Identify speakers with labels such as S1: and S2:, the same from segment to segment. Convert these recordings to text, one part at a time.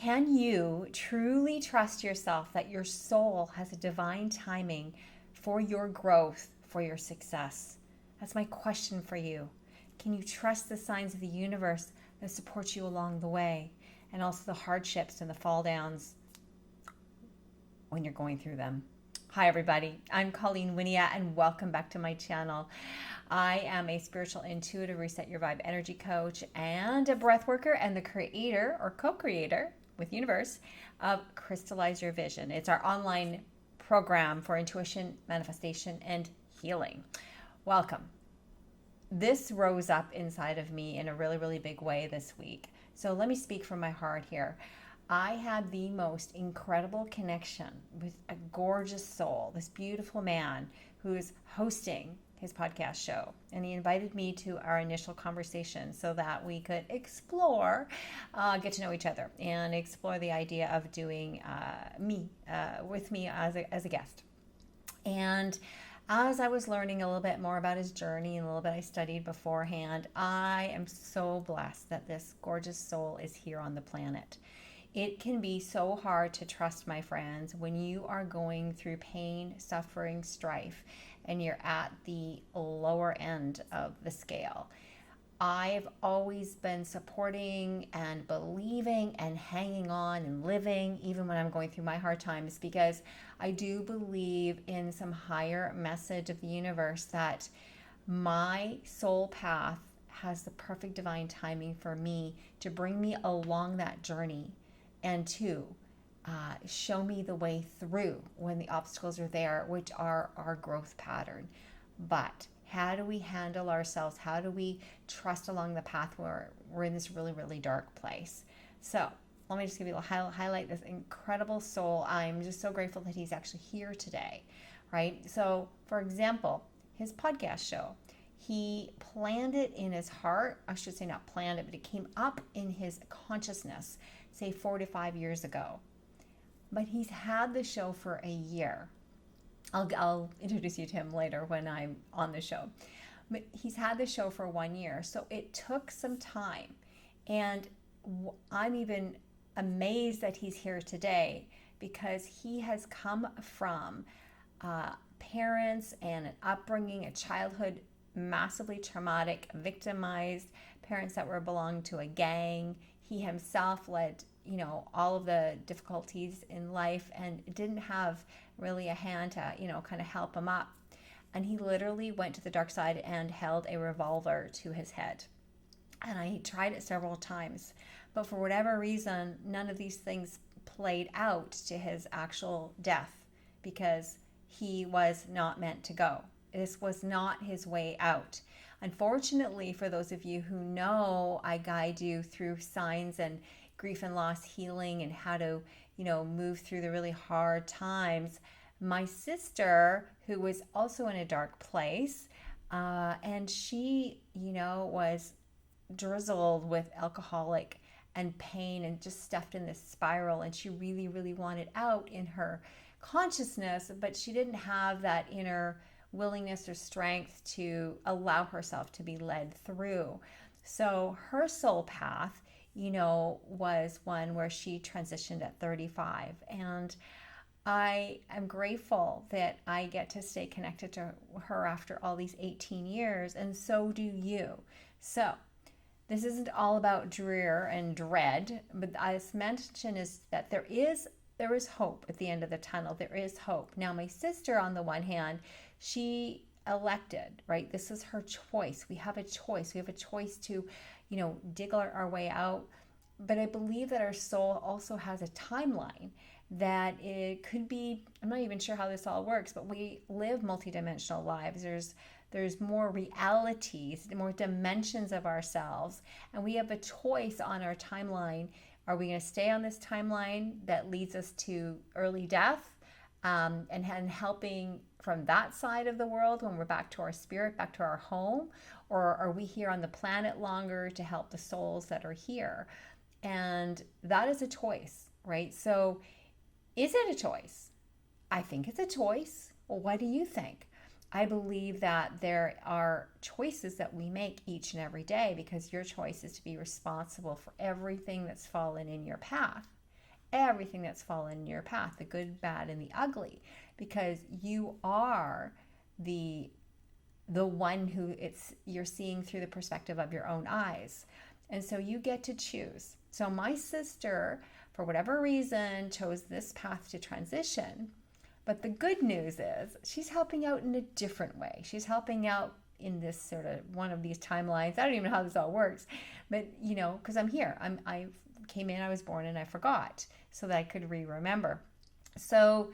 S1: Can you truly trust yourself that your soul has a divine timing for your growth, for your success? That's my question for you. Can you trust the signs of the universe that support you along the way, and also the hardships and the fall downs when you're going through them? Hi, everybody. I'm Colleen, Wynia, and welcome back to my channel. I am a spiritual intuitive reset your vibe energy coach and a breath worker and the creator or co-creator with universe of Crystallize Your Vision. It's our online program for intuition, manifestation, and healing. Welcome. This rose up inside of me in a really, really big way this week. So let me speak from my heart here. I had the most incredible connection with a gorgeous soul, this beautiful man who's hosting his podcast show. And he invited me to our initial conversation so that we could explore, get to know each other and explore the idea of doing with me as a guest. And as I was learning a little bit more about his journey and a little bit I studied beforehand, I am so blessed that this gorgeous soul is here on the planet. It can be so hard to trust, my friends, when you are going through pain, suffering, strife, and you're at the lower end of the scale. I've always been supporting and believing and hanging on and living, even when I'm going through my hard times, because I do believe in some higher message of the universe that my soul path has the perfect divine timing for me to bring me along that journey and to show me the way through when the obstacles are there, which are our growth pattern. But how do we handle ourselves? How do we trust along the path where we're in this really, really dark place? So let me just give you a highlight this incredible soul. I'm just so grateful that he's actually here today, right? So for example, his podcast show, he planned it in his heart. I should say not planned it, but it came up in his consciousness, say 4 to 5 years ago. But he's had the show for a year. I'll introduce you to him later when I'm on the show. But he's had the show for 1 year. So it took some time. And I'm even amazed that he's here today because he has come from parents and an upbringing, a childhood massively traumatic, victimized, parents that were belonged to a gang. He himself led all of the difficulties in life and didn't have really a hand to, kind of help him up. And he literally went to the dark side and held a revolver to his head. And I tried it several times, but for whatever reason, none of these things played out to his actual death because he was not meant to go. This was not his way out. Unfortunately, for those of you who know, I guide you through signs and grief and loss healing and how to, move through the really hard times. My sister, who was also in a dark place, and she, was drizzled with alcoholic and pain and just stuffed in this spiral. And she really, really wanted out in her consciousness, but she didn't have that inner willingness or strength to allow herself to be led through. So her soul path, was one where she transitioned at 35. And I am grateful that I get to stay connected to her after all these 18 years, and so do you. So this isn't all about drear and dread, but as mentioned is that there is hope at the end of the tunnel. There is hope. Now, my sister, on the one hand, she elected, right? This is her choice. We have a choice. We have a choice to, dig our way out. But I believe that our soul also has a timeline that it could be, I'm not even sure how this all works, but we live multidimensional lives. There's more realities, more dimensions of ourselves, and we have a choice on our timeline. Are we going to stay on this timeline that leads us to early death and helping from that side of the world when we're back to our spirit, back to our home? Or are we here on the planet longer to help the souls that are here? And that is a choice, right? So is it a choice? I think it's a choice. Well, what do you think? I believe that there are choices that we make each and every day because your choice is to be responsible for everything that's fallen in your path. everything that's fallen in your path, the good, bad, and the ugly, because you are the one who you're seeing through the perspective of your own eyes. And so you get to choose. So my sister, for whatever reason, chose this path to transition. But the good news is she's helping out in a different way. She's helping out in this sort of one of these timelines. I don't even know how this all works, but because I'm here. I came in, I was born, and I forgot so that I could remember. So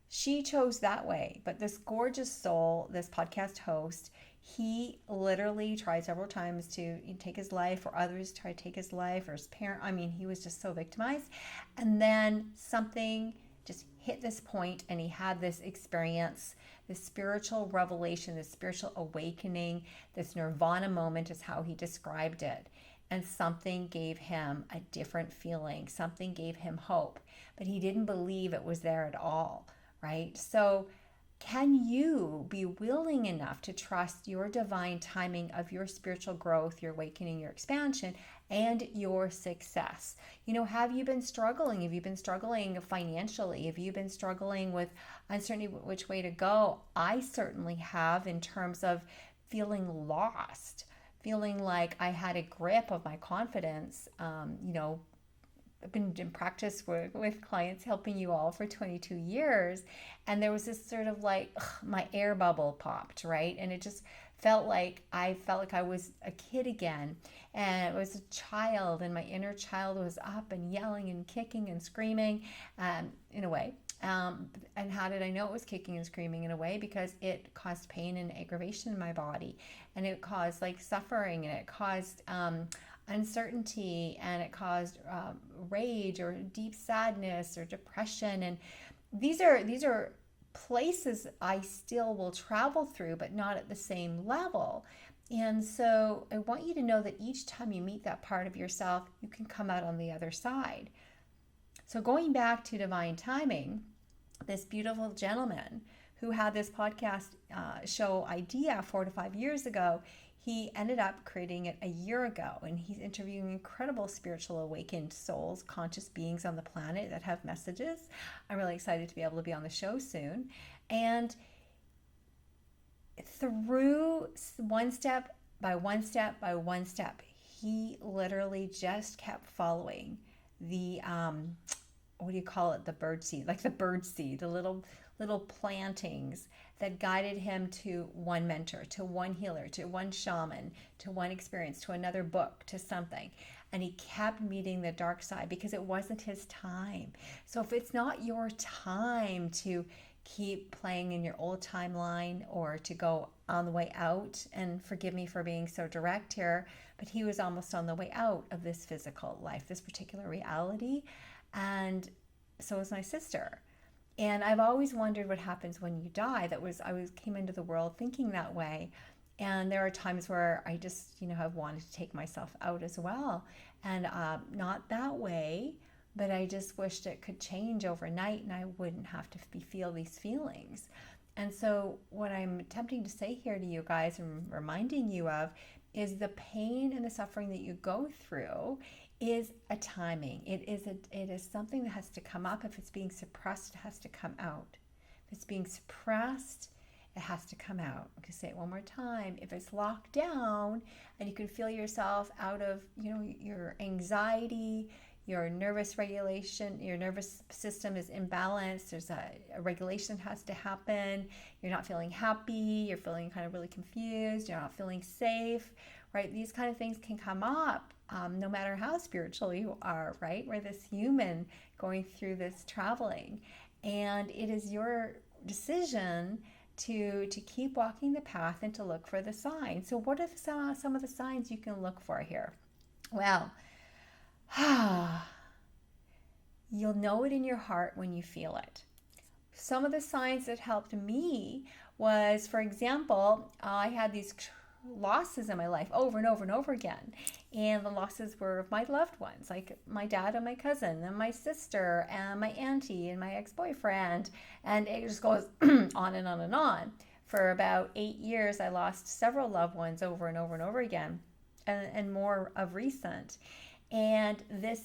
S1: she chose that way. But this gorgeous soul, this podcast host, he literally tried several times to take his life, or others tried to take his life, or his parent. I mean, he was just so victimized. And then something just hit this point, and he had this experience, this spiritual revelation, this spiritual awakening, this Nirvana moment is how he described it. And something gave him a different feeling. Something gave him hope, but he didn't believe it was there at all, right? So can you be willing enough to trust your divine timing of your spiritual growth, your awakening, your expansion, and your success? Have you been struggling? Have you been struggling financially? Have you been struggling with uncertainty which way to go? I certainly have, in terms of feeling lost, feeling like I had a grip of my confidence. I've been in practice with clients, helping you all for 22 years. And there was this sort of my air bubble popped, right? And it just felt like I was a kid again. And it was a child, and my inner child was up and yelling and kicking and screaming, in a way. And how did I know it was kicking and screaming? In a way, because it caused pain and aggravation in my body. And it caused suffering, and it caused uncertainty, and it caused rage or deep sadness or depression. And these are places I still will travel through, but not at the same level. And so I want you to know that each time you meet that part of yourself, you can come out on the other side. So going back to divine timing, this beautiful gentleman who had this podcast show idea 4 to 5 years ago, he ended up creating it a year ago, and he's interviewing incredible spiritual awakened souls, conscious beings on the planet that have messages. I'm really excited to be able to be on the show soon. And through one step by one step by one step, he literally just kept following the what do you call it? The bird seed, the little plantings that guided him to one mentor, to one healer, to one shaman, to one experience, to another book, to something. And he kept meeting the dark side because it wasn't his time. So if it's not your time to keep playing in your old timeline, or to go on the way out, and forgive me for being so direct here, but he was almost on the way out of this physical life, this particular reality. And so was my sister. And I've always wondered what happens when you die. I came into the world thinking that way. And there are times where I just, have wanted to take myself out as well. And not that way, but I just wished it could change overnight and I wouldn't have to feel these feelings. And so what I'm attempting to say here to you guys and reminding you of is the pain and the suffering that you go through is a timing. It is something that has to come up. If it's being suppressed, it has to come out. If it's being suppressed, it has to come out. I'm going to say it one more time. If it's locked down and you can feel yourself out of, your anxiety, your nervous regulation, your nervous system is imbalanced, there's a regulation that has to happen, you're not feeling happy, you're feeling kind of really confused, you're not feeling safe, right? These kind of things can come up no matter how spiritual you are, right? We're this human going through this traveling. And it is your decision to keep walking the path and to look for the signs. So what are some of the signs you can look for here? Well, you'll know it in your heart when you feel it. Some of the signs that helped me was, for example, I had these losses in my life over and over and over again. And the losses were of my loved ones, like my dad and my cousin and my sister and my auntie and my ex-boyfriend. And it just goes on and on and on. For about 8 years, I lost several loved ones over and over and over again, and more of recent. And this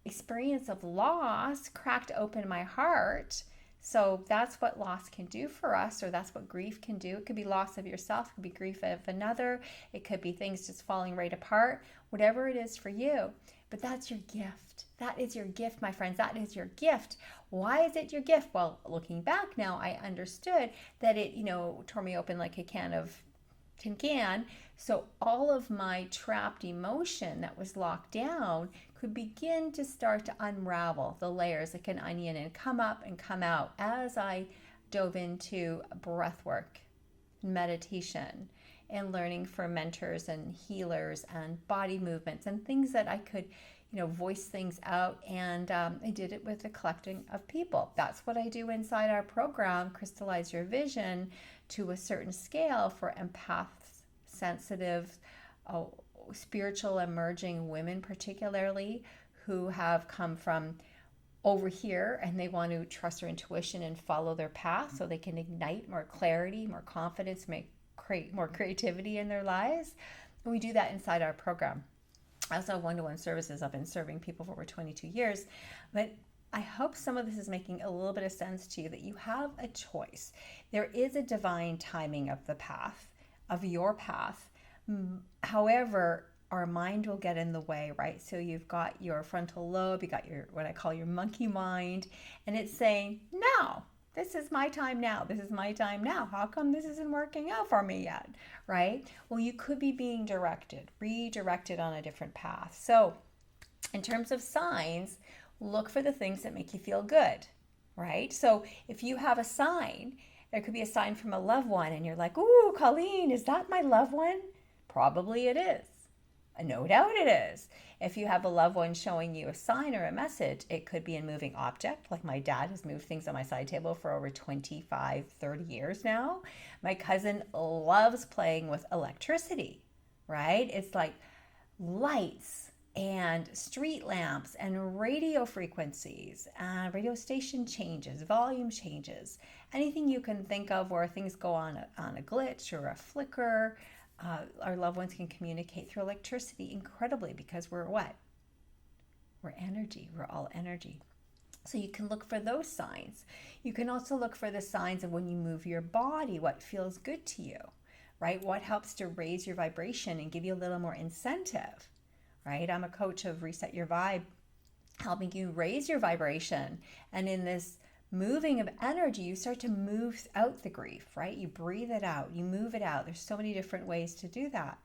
S1: experience of loss cracked open my heart. So that's what loss can do for us, or that's what grief can do. It could be loss of yourself, it could be grief of another, it could be things just falling right apart, whatever it is for you. But that's your gift. That is your gift, my friends. That is your gift. Why is it your gift? Well, looking back now, I understood that it, tore me open like a tin can. So all of my trapped emotion that was locked down could begin to start to unravel the layers like an onion and come up and come out as I dove into breath work, meditation, and learning from mentors and healers and body movements and things that I could, voice things out. And I did it with a collecting of people. That's what I do inside our program, Crystallize Your Vision, to a certain scale for empaths, sensitive, spiritual emerging women, particularly, who have come from over here and they want to trust their intuition and follow their path so they can ignite more clarity, more confidence, create more creativity in their lives. And we do that inside our program. I also have one-to-one services. I've been serving people for over 22 years, but I hope some of this is making a little bit of sense to you, that you have a choice. There is a divine timing of the path, of your path. However, our mind will get in the way, right? So you've got your frontal lobe, you got your, what I call your monkey mind, and it's saying, no, this is my time now. This is my time now. How come this isn't working out for me yet, right? Well, you could be being redirected on a different path. So in terms of signs, look for the things that make you feel good, right? So if you have a sign, there could be a sign from a loved one and you're like, ooh, Colleen, is that my loved one? Probably it is. No doubt it is. If you have a loved one showing you a sign or a message, it could be a moving object. Like my dad has moved things on my side table for over 25, 30 years now. My cousin loves playing with electricity, right? It's like lights and street lamps and radio frequencies, radio station changes, volume changes, anything you can think of where things go on a glitch or a flicker. Our loved ones can communicate through electricity incredibly because we're what? We're energy. We're all energy. So you can look for those signs. You can also look for the signs of when you move your body, what feels good to you, right? What helps to raise your vibration and give you a little more incentive, right? I'm a coach of Reset Your Vibe, helping you raise your vibration. And in this moving of energy, you start to move out the grief, right? You breathe it out, you move it out. There's so many different ways to do that.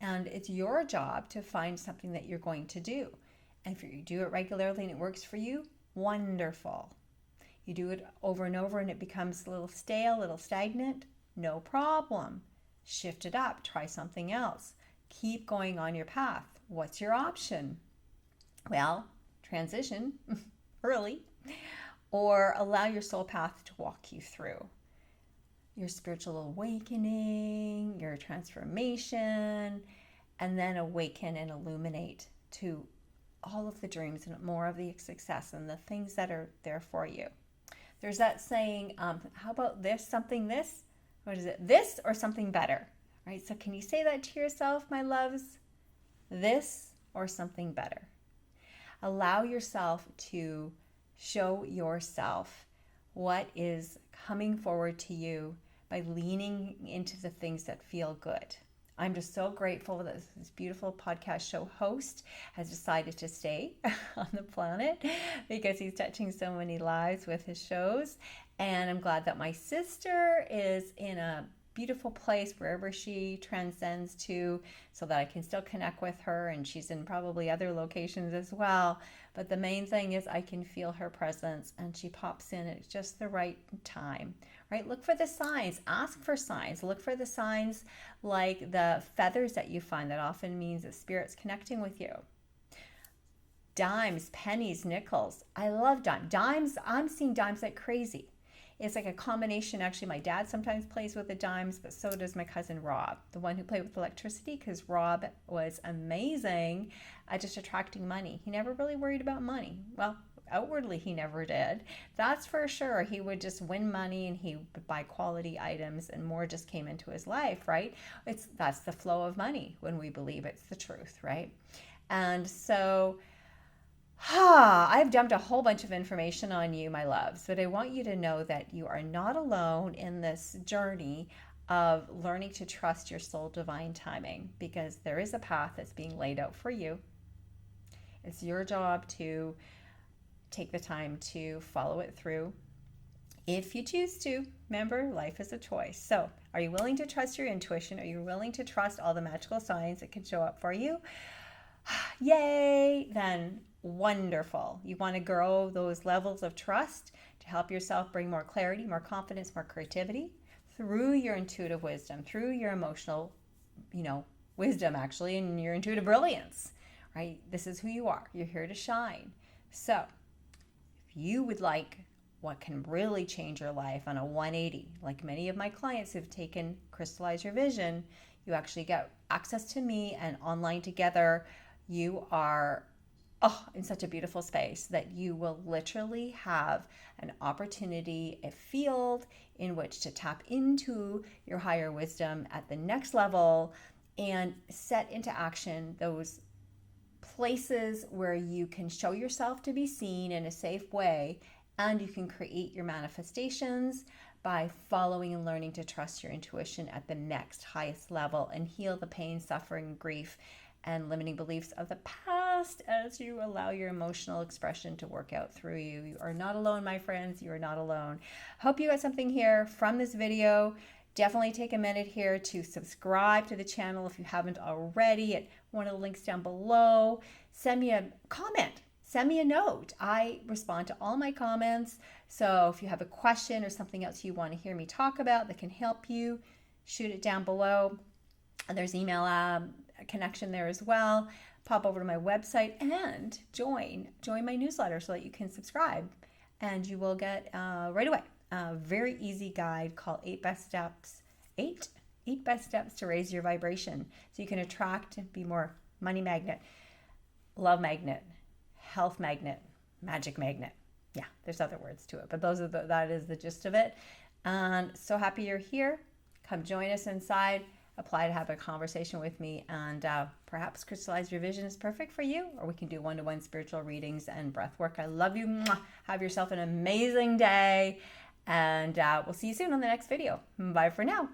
S1: And it's your job to find something that you're going to do. And if you do it regularly and it works for you, wonderful. You do it over and over and it becomes a little stale, a little stagnant, no problem. Shift it up, try something else. Keep going on your path. What's your option? Well, transition early, or allow your soul path to walk you through your spiritual awakening, your transformation, and then awaken and illuminate to all of the dreams and more of the success and the things that are there for you. There's that saying, how about this, something this? What is it? This or something better, right? So can you say that to yourself, my loves? This or something better. Allow yourself to show yourself what is coming forward to you by leaning into the things that feel good. I'm just so grateful that this beautiful podcast show host has decided to stay on the planet because he's touching so many lives with his shows. And I'm glad that my sister is in a beautiful place wherever she transcends to, so that I can still connect with her, and she's in probably other locations as well. But the main thing is I can feel her presence and she pops in at just the right time, right? Look for the signs, ask for signs, look for the signs like the feathers that you find. That often means that spirit's connecting with you. Dimes, pennies, nickels. I love dimes. I'm seeing dimes like crazy. It's like a combination. Actually, my dad sometimes plays with the dimes, but so does my cousin Rob, the one who played with electricity, because Rob was amazing at just attracting money. He never really worried about money. Well, outwardly, he never did. That's for sure. He would just win money and he would buy quality items and more just came into his life, right? That's the flow of money when we believe it's the truth, right? And so I've dumped a whole bunch of information on you, my loves, but I want you to know that you are not alone in this journey of learning to trust your soul divine timing, because there is a path that's being laid out for you. It's your job to take the time to follow it through if you choose to. Remember, life is a choice. So, are you willing to trust your intuition? Are you willing to trust all the magical signs that can show up for you? Yay! Then wonderful. You want to grow those levels of trust to help yourself bring more clarity, more confidence, more creativity through your intuitive wisdom, through your emotional, wisdom actually, and your intuitive brilliance, right? This is who you are. You're here to shine. So, if you would like what can really change your life on a 180, like many of my clients who've taken Crystallize Your Vision, you actually get access to me and online together. You are in such a beautiful space that you will literally have an opportunity, a field in which to tap into your higher wisdom at the next level and set into action those places where you can show yourself to be seen in a safe way, and you can create your manifestations by following and learning to trust your intuition at the next highest level and heal the pain, suffering, grief, and limiting beliefs of the past as you allow your emotional expression to work out through you. You are not alone, my friends. You are not alone. Hope you got something here from this video. Definitely take a minute here to subscribe to the channel if you haven't already at one of the links down below. Send me a comment. Send me a note. I respond to all my comments. So if you have a question or something else you want to hear me talk about that can help you, shoot it down below. And there's email connection there as well. Pop over to my website and join my newsletter so that you can subscribe, and you will get right away a very easy guide called 8 best steps to raise your vibration so you can attract and be more money magnet, love magnet, health magnet, magic magnet. Yeah, there's other words to it, but that is the gist of it. And so happy you're here. Come join us inside. Apply to have a conversation with me, and perhaps Crystallize Your Vision is perfect for you, or we can do one-to-one spiritual readings and breath work. I love you. Have yourself an amazing day, and we'll see you soon on the next video. Bye for now.